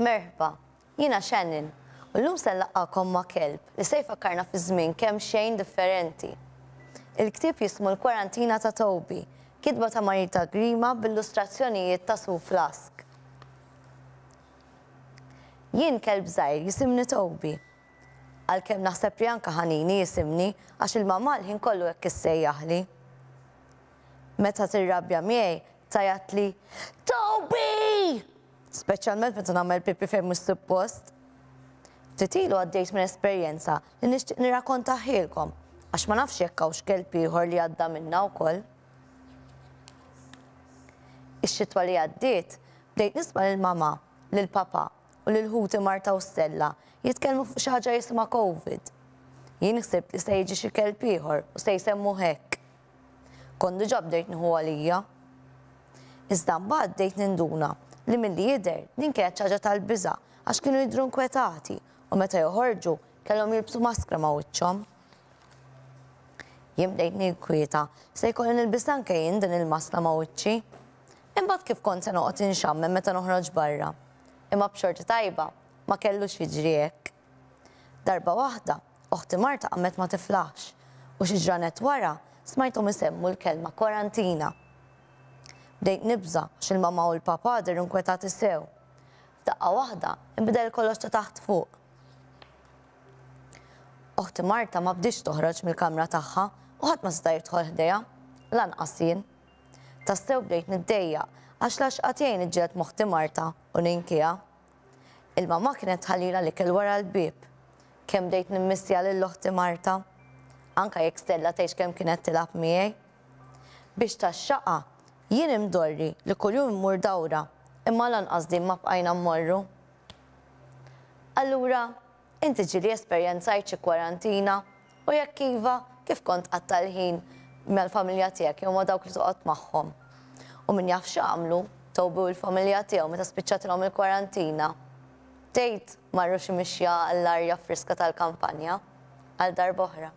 Merħba, jiena Shannon, u llum se nlaqqakom ma' kelb li se jfakkarna fi żmien kemm xejn differenti. Il-ktieb jismu L-Kwarantina ta' Toby, kitba ta' Marita Grima b'illustrazzjonijiet ta' Sue Flask. Jien kelb żgħir jisimni Toby. Għalkemm naħseb li anke ħanini jisimni għax il-mamma l-ħin kollu hekk issejjaħli. Meta tirrabja miegħi tajatli Toby! Speċjalment meta nagħmel pipi fejn mhux suppost. Ftit ilu għaddejt minn esperjenza li nixtieq nirrakkontaħilkom għax ma nafx jekk hawnx kelb ieħor li għadda minnha wkoll. Ix-xitwa li għaddiet bdejt nisma' lill-mama, lill-papa u lill-ħuti Marta u Stella jitkellmu fuq xi ħaġa jisimha COVID. Jien ħsibt li se jiġi xi kelb ieħor u se jsemmu hekk. Kont diġà bdejt nieħu għalija. Iżda mbagħad bdejt ninduna li milli jidher din kienet xi ħaġa tal-biża' għax kienu jidhru nkwetati u meta joħorġu kellhom jilbsu maskra ma' wiċċhom. Jien bdejt ninkwieta se jkolli nilbis anke jien din il-maskra ma' wiċċi. Imbagħad kif kont se noqgħod inxammem meta noħroġ barra. Imma b'xorti tajba ma kellux jiġri hekk. Darba waħda oħti Marta qammet ma tiflaħx u xi ġranet wara smajthom isemmu l-kelma kwarantina. Bdejt nibża għax il-mamma u l-papa deru nkwetati sew. F'daqqa waħda inbidel kollox ta' taħt fuq. Oħti Marta ma bdix toħroġ mill-kamra tagħha u ħadd ma seta' jidħol ħdejha, lanqas jien. Tassew bdejt niddejjaq għax laxqat jgħin iġġieled moħħti Marta u ninkiha. Il-mamma kienet ħallila l-ikel wara l-bieb. Kemm bdejt nimmissja lill-oħti Marta, anke jekk Stella tgħix kemm kienet tilgħab miegħi. Biex tax-xaqa jien imdorri li kuljum immur dawra, imma lanqas din ma bqajna mmorru. Allura, inti ġieli esperjenzajt xi kwarantina u jekk iva kif kont qatta l-ħin mal-familja tiegħek jew ma' dawk li toqgħod magħhom. U min jaf x'għamlu Toby u l-familja tiegħu meta spiċċatilhom il-kwarantina. Tgħid marru xi mixja għall-arja friska tal-kampanja għal darba oħra.